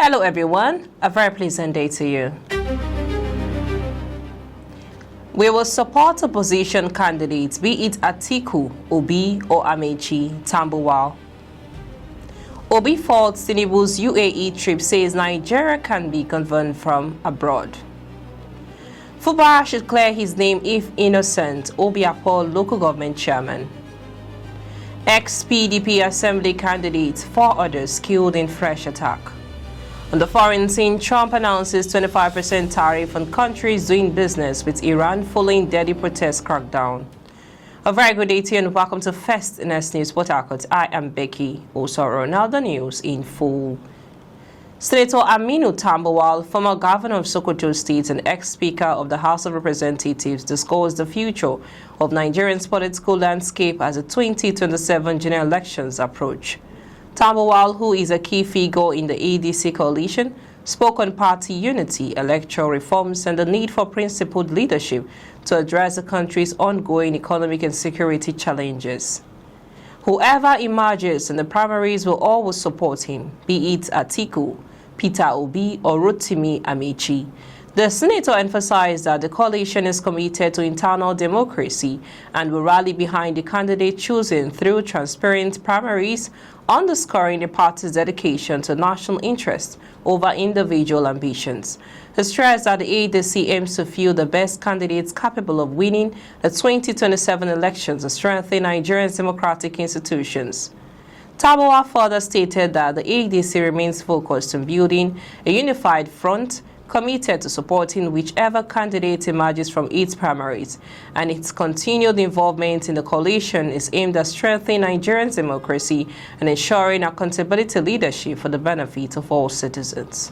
Hello everyone, a very pleasant day to you. We will support opposition candidates, be it Atiku, Obi or Amechi, Tambuwal. Obi faults Tinubu's UAE trip, says Nigeria can be governed from abroad. Fubara should clear his name if innocent, Obiapo local government chairman. Ex-PDP assembly candidates, 4 others killed in fresh attack. On the foreign scene, Trump announces 25% tariff on countries doing business with Iran following deadly protest crackdown. A very good day to you and welcome to First News Port Harcourt. I am Becky Osoro. Now the news in full. Senator Aminu Tambuwal, former governor of Sokoto State and ex-speaker of the House of Representatives, discussed the future of Nigeria's political landscape as the 2027 general elections approach. Tambuwal, who is a key figure in the ADC coalition, spoke on party unity, electoral reforms, and the need for principled leadership to address the country's ongoing economic and security challenges. Whoever emerges in the primaries will always support him, be it Atiku, Peter Obi, or Rotimi Amechi. The senator emphasized that the coalition is committed to internal democracy and will rally behind the candidate chosen through transparent primaries, underscoring the party's dedication to national interest over individual ambitions. He stressed that the ADC aims to field the best candidates capable of winning the 2027 elections and strengthen Nigeria's democratic institutions. Tambuwal further stated that the ADC remains focused on building a unified front, committed to supporting whichever candidate emerges from its primaries, and its continued involvement in the coalition is aimed at strengthening Nigeria's democracy and ensuring accountability leadership for the benefit of all citizens.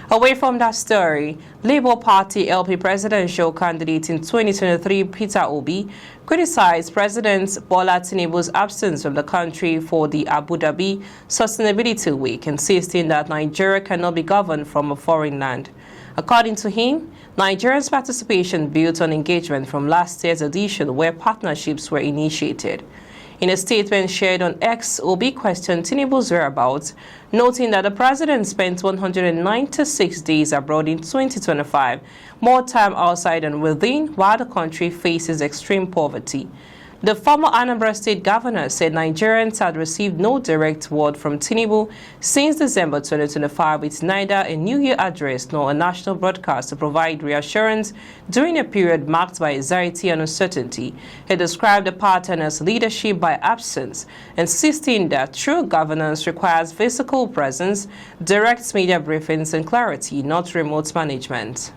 Away from that story, Labour Party LP presidential candidate in 2023 Peter Obi criticized President Bola Tinubu's absence from the country for the Abu Dhabi Sustainability Week, insisting that Nigeria cannot be governed from a foreign land. According to him, Nigeria's participation built on engagement from last year's edition where partnerships were initiated. In a statement shared on X, Obi questioned Tinubu's whereabouts, noting that the president spent 196 days abroad in 2025, more time outside than within, while the country faces extreme poverty. The former Anambra State governor said Nigerians had received no direct word from Tinubu since December 2025, with neither a New Year address nor a national broadcast to provide reassurance during a period marked by anxiety and uncertainty. He described the pattern as leadership by absence, insisting that true governance requires physical presence, direct media briefings, and clarity, not remote management.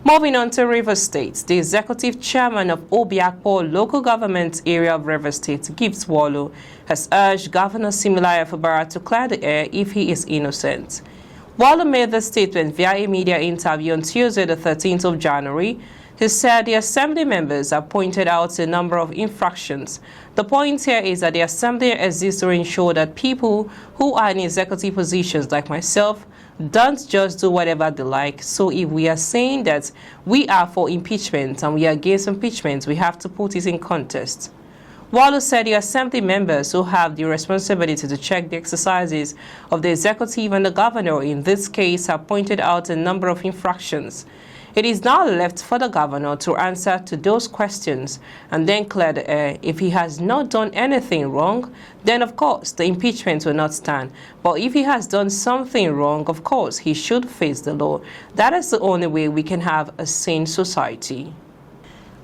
Moving on to Rivers State, the executive chairman of Obiakpo local government area of Rivers State, Gibbs Wallo, has urged Governor Similaya Fubara to clear the air if he is innocent. Wallo made the statement via a media interview on Tuesday, the 13th of January. He said the assembly members have pointed out a number of infractions. The point here is that the assembly exists to ensure that people who are in executive positions like myself don't just do whatever they like. So if we are saying that we are for impeachment and we are against impeachment, we have to put it in context. Wallo said the assembly members who have the responsibility to check the exercises of the executive and the governor in this case have pointed out a number of infractions. It is now left for the governor to answer to those questions and then clear the air. If he has not done anything wrong, then of course the impeachment will not stand. But if he has done something wrong, of course he should face the law. That is the only way we can have a sane society.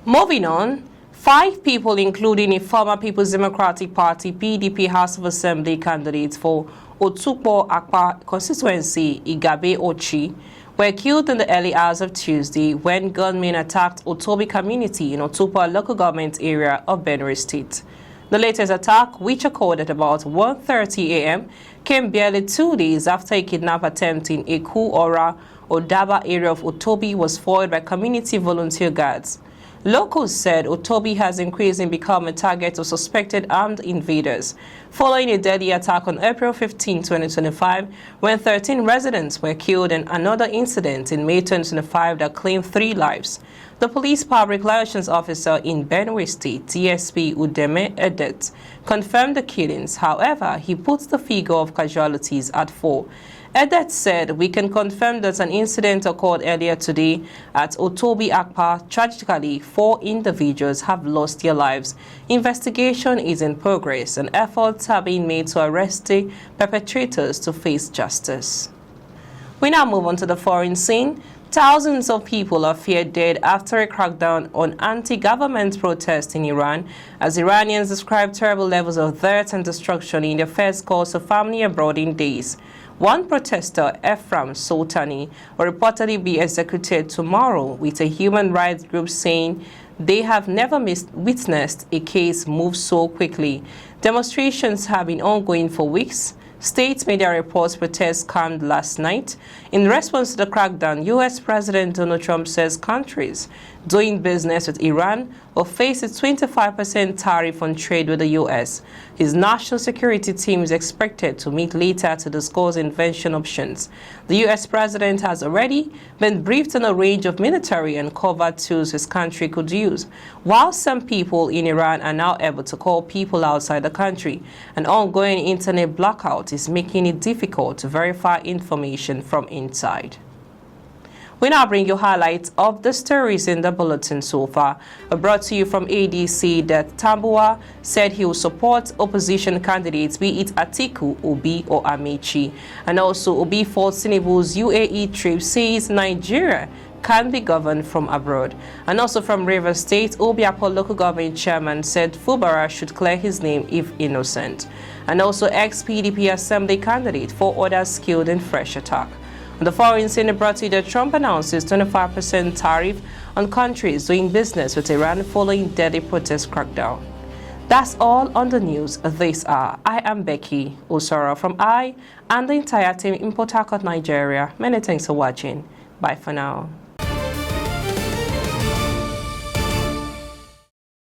Moving on, 5 people, including a former People's Democratic Party PDP House of Assembly candidate for Otukpo Akpa constituency, Igabe Ochi, were killed in the early hours of Tuesday when gunmen attacked Otobi community in Otupa local government area of Benue State. The latest attack, which occurred at about 1:30 a.m., came barely 2 days after a kidnap attempt in Eku Ora, Odaba area of Otobi was foiled by community volunteer guards. Locals said Otobi has increasingly become a target of suspected armed invaders, following a deadly attack on April 15, 2025, when 13 residents were killed and another incident in May 2025 that claimed 3 lives. The police public relations officer in Benue State, DSP Udeme Edet, confirmed the killings. However, he puts the figure of casualties at 4. Edet said, "We can confirm that an incident occurred earlier today at Otobi Akpa. Tragically, 4 individuals have lost their lives. Investigation is in progress and efforts are being made to arrest the perpetrators to face justice." We now move on to the foreign scene. Thousands of people are feared dead after a crackdown on anti-government protests in Iran, as Iranians describe terrible levels of death and destruction in their first calls to family abroad in days. One protester, Ephraim Sultani, will reportedly be executed tomorrow, with a human rights group saying they have never witnessed a case move so quickly. Demonstrations have been ongoing for weeks. State media reports protests calmed last night. In response to the crackdown, U.S. President Donald Trump says countries doing business with Iran will face a 25% tariff on trade with the U.S. His national security team is expected to meet later to discuss invention options. The U.S. president has already been briefed on a range of military and covert tools his country could use. While some people in Iran are now able to call people outside the country, an ongoing internet blackout is making it difficult to verify information from inside. We now bring you highlights of the stories in the bulletin so far. Brought to you from ADC that Tambuwa said he will support opposition candidates, be it Atiku, Obi or Amechi. And also Obi for Tinubu's UAE trip says Nigeria can be governed from abroad. And also from Rivers State, Obiapo local government chairman said Fubara should clear his name if innocent. And also ex-PDP assembly candidate, 4 others killed in fresh attack. On the foreign scene, brought to you that Trump announces 25% tariff on countries doing business with Iran following deadly protest crackdown. That's all on the news this hour. I am Becky Osoro from I and the entire team in Port Harcourt, Nigeria. Many thanks for watching. Bye for now.